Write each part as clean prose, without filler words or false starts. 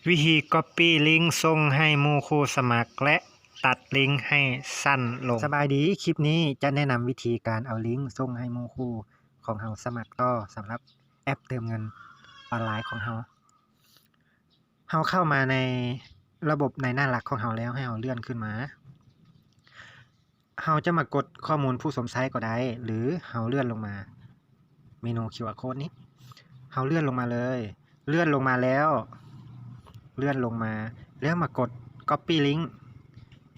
วิธี Copy ลิงก์ส่งให้หมู่คู่สมัครและตัดลิงก์ให้สั้นลงสบายดีคลิปนี้จะแนะนำวิธีการเอาลิงก์ส่งให้หมู่คู่ของเราสมัครต่อสำหรับแอปเติมเงินออนไลน์ของเราเข้ามาในระบบในหน้าหลักของเราแล้วให้เราเลื่อนขึ้นมาเราจะมากดข้อมูลผู้สวมใช้ก็ได้หรือเราเลื่อนลงมาเมนู QR Code นี้เราเลื่อนลงมาเลยเลื่อนลงมาแล้วมากด Copy Link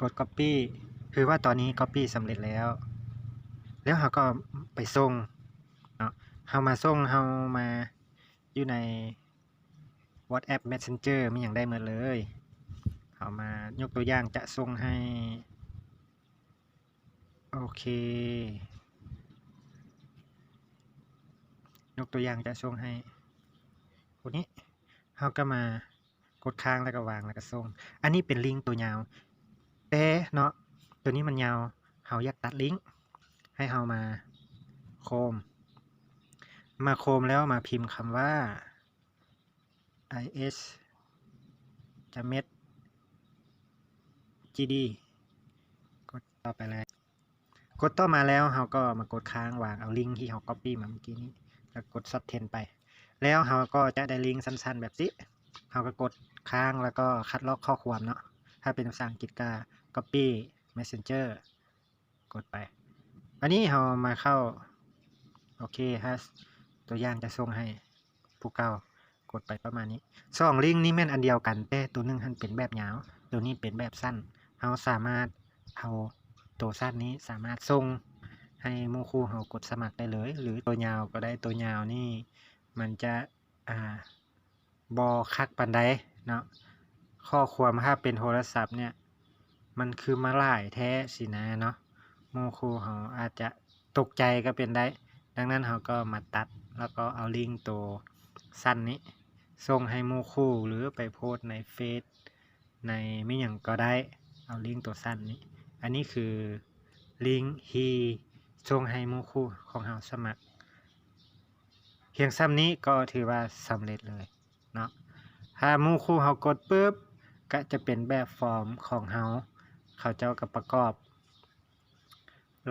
กด Copy คือว่าตอนนี้ Copy สำเร็จแล้วเราก็ไปส่งเนาะเรามาอยู่ใน WhatsApp Messenger มีอย่างได้หมดเลยเอามายกตัวอย่างจะส่งให้โอเคยกตัวอย่างจะส่งให้คนนี้เราก็มากดค้างแล้วก็วางแล้วก็ส่งอันนี้เป็นลิงก์ตัวยาวแต่เนาะตัวนี้มันยาวเราอยากตัดลิงก์ให้เรามาโคมแล้วมาพิมพ์คำว่า is จะเม็ด gd กดต่อไปเลยกดต่อมาแล้วเราก็มากดค้างวางเอาลิงก์ที่เรา copy มาเมื่อกี้นี้แล้วกด subtend ไปแล้วเราก็จะได้ลิงก์สั้นๆแบบนี้เราก็กดค้างแล้วก็คัดลอกข้อความเนาะถ้าเป็นภาษาอังกฤษก็ copy messenger กดไปอันนี้เรามาเข้าโอเคฮะตัวอย่างจะส่งให้ผู้เก่ากดไปประมาณนี้2ลิงก์นี้แม่นอันเดียวกันแต่ตัวนึงเป็นแบบยาวตัวนี้เป็นแบบสั้นเราสามารถเอาตัวสั้นนี้สามารถส่งให้หมู่คู่เรากดสมัครได้เลยหรือตัวยาวก็ได้ตัวยาวนี่มันจะบ่คักปานใดเนาะข้อความถ้าเป็นโทรศัพท์เนี่ยมันคือมาหลายแท้สินะเนาะหมู่คู่เราอาจจะตกใจก็เป็นได้ดังนั้นเราก็มาตัดแล้วก็เอาลิงก์ตัวสั้นนี้ส่งให้หมู่คู่หรือไปโพสในเฟซในไม่อย่างก็ได้เอาลิงก์ตัวสั้นนี้อันนี้คือลิงก์ที่ส่งให้หมู่คู่ของเราสมัครเพียงซ้ำนี้ก็ถือว่าสำเร็จเลยเนาะถ้าหมู่คู่เรากดปุ๊บก็จะเป็นแบบฟอร์มของเขาเจ้ากับประกอบ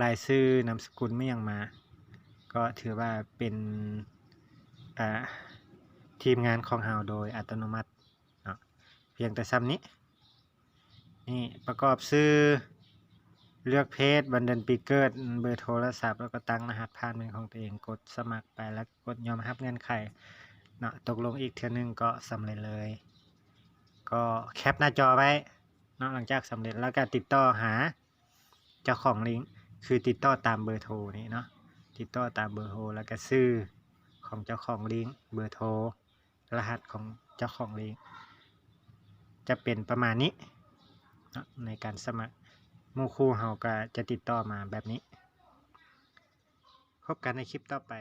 รายชื่อนามสกุลไม่อย่างมาก็ถือว่าเป็นทีมงานของเราโดยอัตโนมัติเนาะเพียงแต่ซ้ำนี้นี่ประกอบชื่อเลือกเพศวันเดือนปีเกิดเบอร์โทรศัพท์แล้วก็ตั้งรหัสผ่านเป็นของตัวเองกดสมัครไปแล้วกดยอมรับเงื่อนไขเนาะตกลงอีกเทื่อนึงก็สำเร็จเลยก็แคปหน้าจอไว้เนาะหลังจากสำเร็จแล้วก็ติดต่อหาเจ้าของลิงก์คือติดต่อตามเบอร์โทรนี่เนาะติดต่อตามเบอร์โทรแล้วก็ชื่อของเจ้าของลิงก์เบอร์โทรรหัสของเจ้าของลิงก์จะเป็นประมาณนี้นะในการสมัครหมู่คู่เราก็จะติดต่อมาแบบนี้พบกันในคลิปต่อไป